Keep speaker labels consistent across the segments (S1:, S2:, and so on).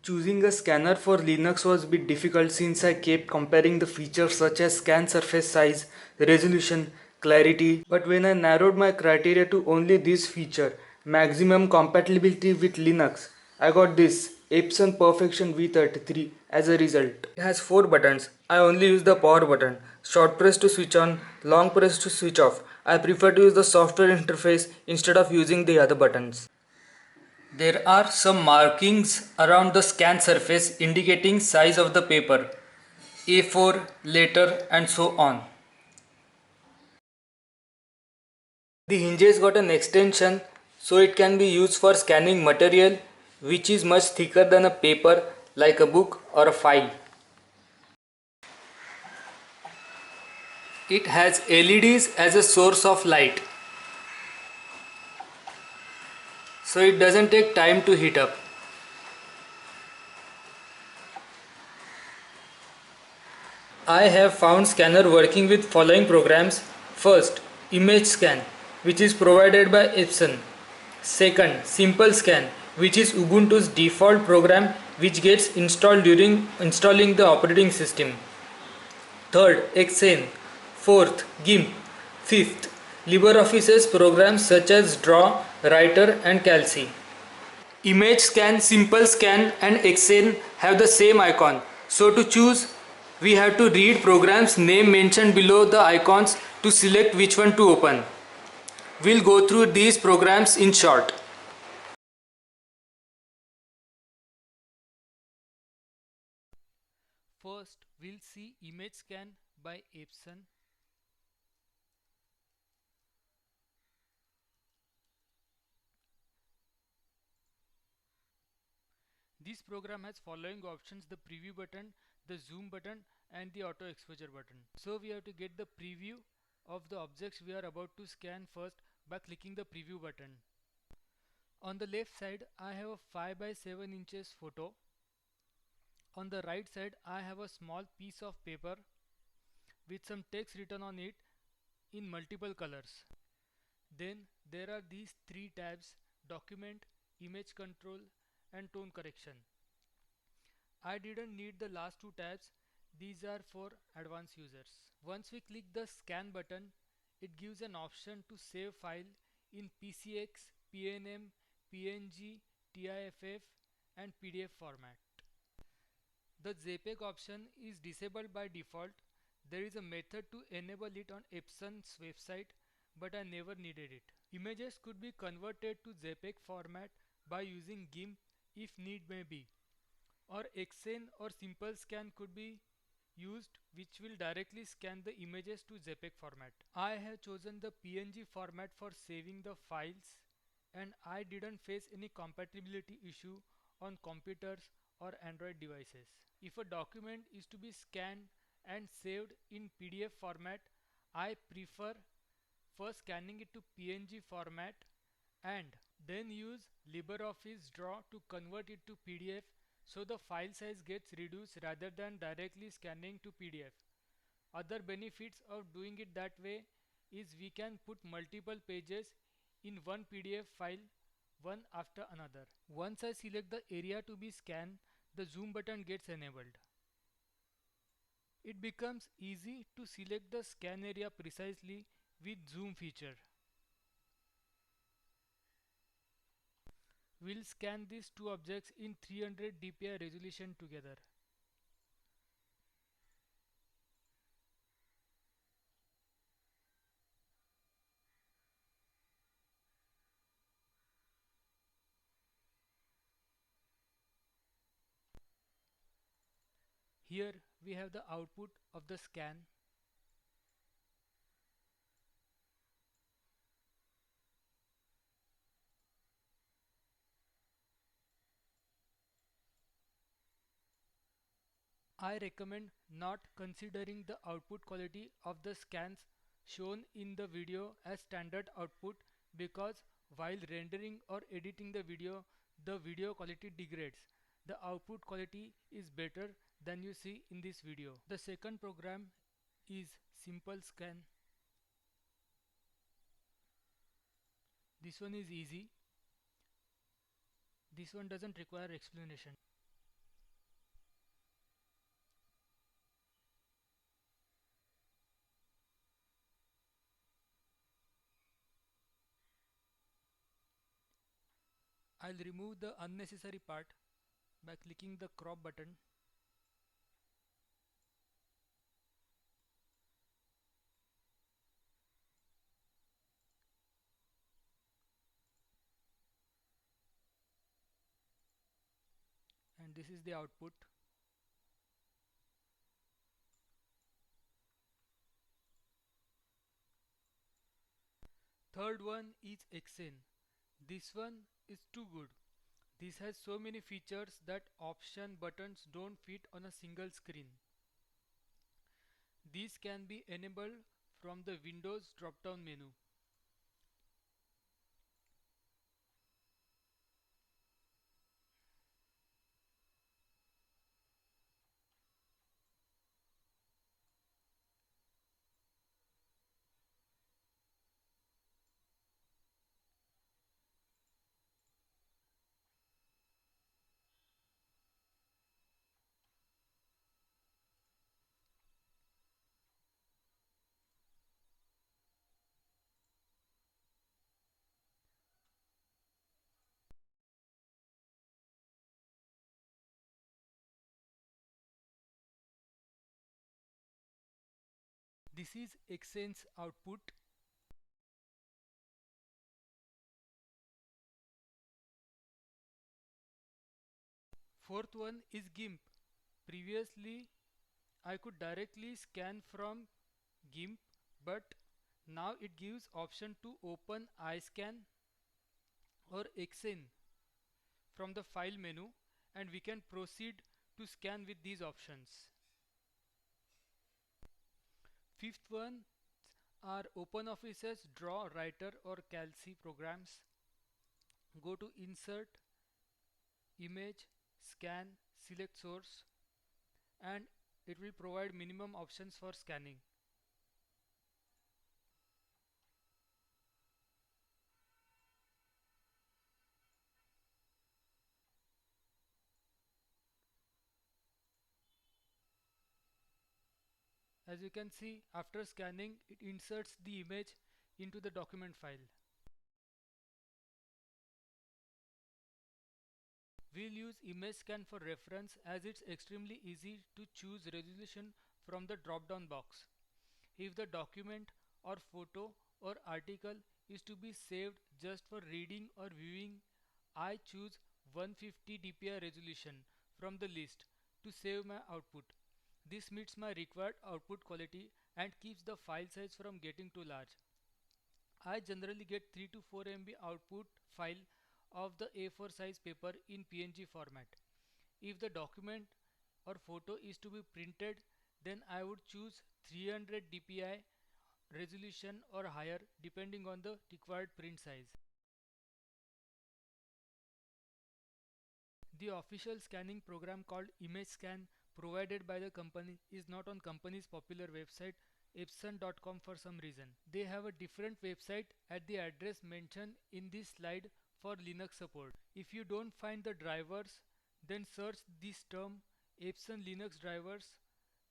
S1: Choosing a scanner for Linux was a bit difficult since I kept comparing the features such as scan surface size, resolution, clarity. But when I narrowed my criteria to only this feature, maximum compatibility with Linux, I got this Epson Perfection V33 as a result. It has 4 buttons. I only use the power button, short press to switch on, long press to switch off. I prefer to use the software interface instead of using the other buttons. There are some markings around the scan surface indicating size of the paper, A4, letter and so on. The hinges got an extension so it can be used for scanning material which is much thicker than a paper like a book or a file. It has LEDs as a source of light, so it doesn't take time to heat up. I have found scanner working with following programs. First, Image Scan, which is provided by Epson. Second, Simple Scan, which is Ubuntu's default program which gets installed during installing the operating system. Third, Xen. Fourth, GIMP. Fifth, LibreOffice's programs such as Draw, Writer and Calci. Image Scan, Simple Scan and Xen have the same icon. So to choose, we have to read programs name mentioned below the icons to select which one to open. We'll go through these programs in short.
S2: First, we'll see Image Scan by Epson. This program has following options: the preview button, the zoom button and the auto exposure button. So we have to get the preview of the objects we are about to scan first by clicking the preview button. On the left side I have a 5 by 7 inches photo. On the right side I have a small piece of paper with some text written on it in multiple colors. Then there are these three tabs: document, image control and tone correction. I didn't need the last two tabs, these are for advanced users. Once we click the scan button, it gives an option to save file in PCX, PNM, PNG, TIFF and PDF format. The JPEG option is disabled by default. There is a method to enable it on Epson's website, but I never needed it. Images could be converted to JPEG format by using GIMP if need may be, or Xen or Simple Scan could be used, which will directly scan the images to JPEG format. I have chosen the PNG format for saving the files and I didn't face any compatibility issue on computers or Android devices. If a document is to be scanned and saved in PDF format, I prefer first scanning it to PNG format and then use LibreOffice Draw to convert it to PDF, so the file size gets reduced rather than directly scanning to PDF. Other benefits of doing it that way is we can put multiple pages in one PDF file, one after another. Once I select the area to be scanned, the zoom button gets enabled. It becomes easy to select the scan area precisely with zoom feature. We'll scan these two objects in 300 dpi resolution together. Here we have the output of the scan. I recommend not considering the output quality of the scans shown in the video as standard output, because while rendering or editing the video quality degrades. The output quality is better than you see in this video. The second program is Simple Scan. This one is easy. This one doesn't require explanation. I'll remove the unnecessary part by clicking the crop button. And this is the output. Third one is Xen. This one is too good. This has so many features that option buttons don't fit on a single screen. These can be enabled from the Windows drop-down menu. This is Xen's output. Fourth one is GIMP. Previously, I could directly scan from GIMP, but now it gives option to open iScan or Xen from the file menu, and we can proceed to scan with these options. Fifth one are OpenOffice's Draw, Writer or Calc programs. Go to Insert, Image, Scan, select Source, and it will provide minimum options for scanning. As you can see, after scanning, it inserts the image into the document file. We'll use image scan for reference as it's extremely easy to choose resolution from the drop down box. If the document or photo or article is to be saved just for reading or viewing, I choose 150 dpi resolution from the list to save my output. This meets my required output quality and keeps the file size from getting too large. I generally get 3 to 4 MB output file of the A4 size paper in PNG format. If the document or photo is to be printed, then I would choose 300 dpi resolution or higher depending on the required print size. The official scanning program called ImageScan provided by the company is not on company's popular website epson.com for some reason. They have a different website at the address mentioned in this slide for Linux support. If you don't find the drivers, then search this term Epson Linux drivers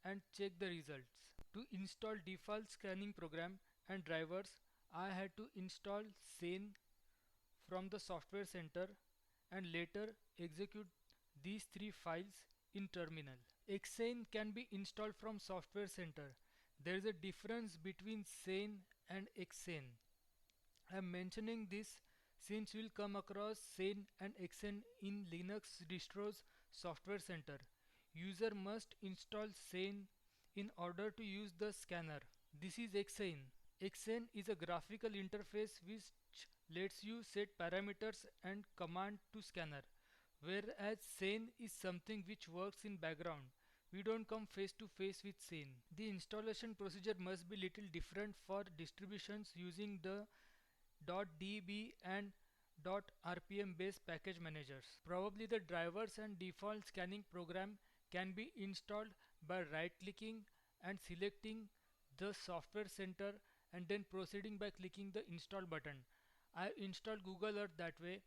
S2: and check the results. To install default scanning program and drivers, I had to install Sane from the software center and later execute these three files in terminal. Xane can be installed from software center. There is a difference between Sane and Xane. I am mentioning this since you will come across Sane and Xane in Linux distros software center. User must install Sane in order to use the scanner. This is Xane. Xane is a graphical interface which lets you set parameters and command to scanner, whereas Sane is something which works in background. We don't come face to face with Sane. The installation procedure must be little different for distributions using the .db and .rpm based package managers. Probably the drivers and default scanning program can be installed by right clicking and selecting the software center and then proceeding by clicking the install button. I installed Google Earth that way.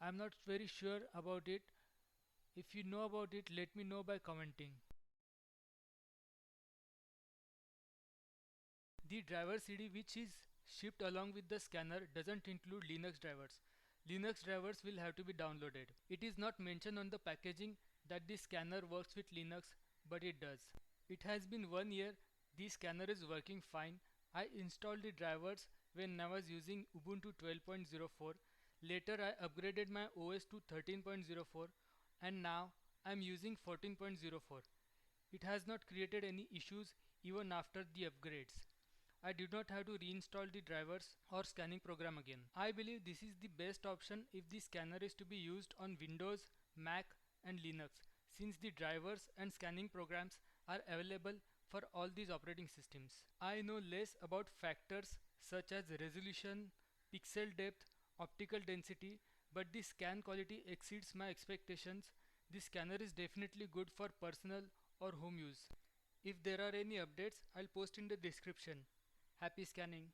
S2: I'm not very sure about it. If you know about it, let me know by commenting. The driver CD which is shipped along with the scanner doesn't include Linux drivers. Linux drivers will have to be downloaded. It is not mentioned on the packaging that this scanner works with Linux, but it does. It has been 1 year, this scanner is working fine. I installed the drivers when I was using Ubuntu 12.04. Later I upgraded my OS to 13.04 and now I am using 14.04. It has not created any issues even after the upgrades. I did not have to reinstall the drivers or scanning program again. I believe this is the best option if the scanner is to be used on Windows, Mac and Linux, since the drivers and scanning programs are available for all these operating systems. I know less about factors such as resolution, pixel depth, optical density, but the scan quality exceeds my expectations. The scanner is definitely good for personal or home use. If there are any updates, I'll post in the description. Happy scanning!